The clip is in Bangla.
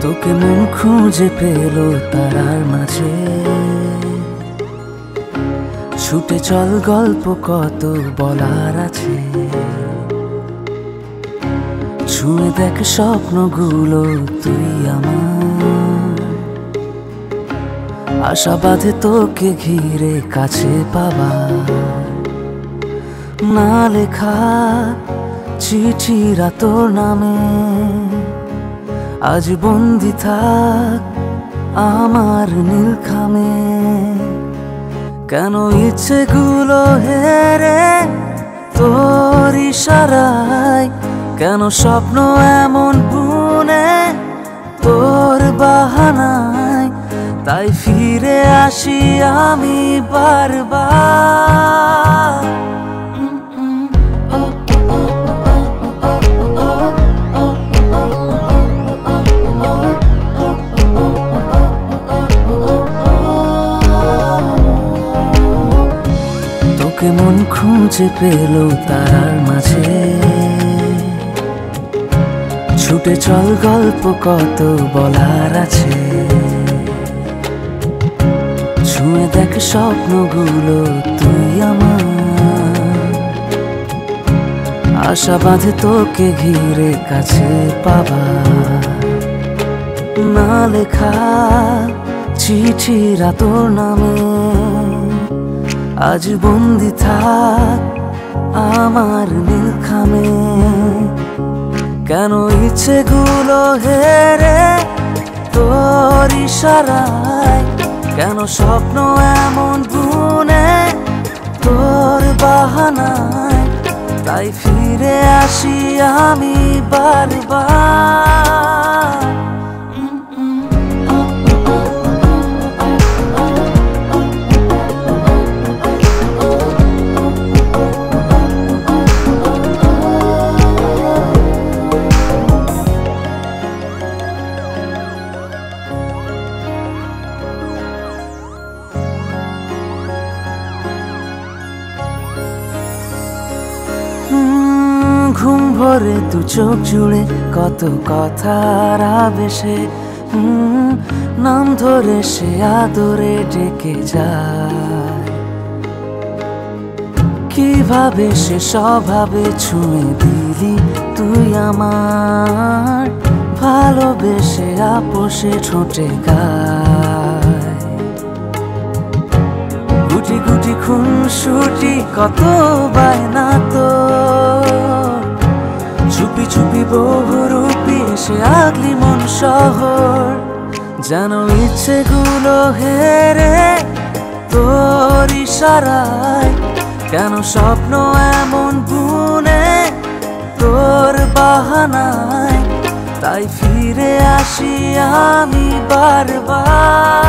তোকে মন খুঁজে পেল তারার মাঝে, ছুটে চল গল্প কত বলার আছে। ছুঁয়ে দেখ স্বপ্নগুলো তুই আমার, আশা বাঁধে তোকে ঘিরে কাছে পাবা। না লেখা চিঠিরা তোর নামে আজ বন্দি থাক আমার নীলখামে। কেন ইচ্ছেগুলো হেরে তোর ইশারায়, কেন স্বপ্ন এমন বুনে তোর বাহানায়। তাই ফিরে আসি আমি বারবার। তোকে মন খুঁজে পেল তারার মাঝে, ছুটে চল গল্প কত বলার আছে। ছুঁয়ে দেখ স্বপ্নগুলো তুই আমার, আশা বাঁধে তোকে ঘিরে কাছে পাবা। না লেখা চিঠিরা তোর নামে আজ বন্দি থাক আমার নীলখামে। কেন ইচ্ছেগুলো হেরে তোর ইশারায়, কেন স্বপ্ন এমন বুনে তোর বাহানায়। তাই ফিরে আসি আমি বারবার। ঘুম ভরে দু চোখ জুড়ে কত কথার আবেশে, নাম ধরে সে আদরে ডেকে যায়। কিভাবে সে স্বভাবে ছুঁয়ে দিলি তুই আমার, ভালোবেসে আপোষে ঠোঁটে গায়। গুটি গুটি খুনসুটি কত বায়না তো, চুপি চুপি বহুরূপী এসে আগলি মন শহর। যেন ইচ্ছেগুলো হেরে তোর ইশারায়, কেন স্বপ্ন এমন বুনে তোর বাহানায়। তাই ফিরে আসি আমি বারবার।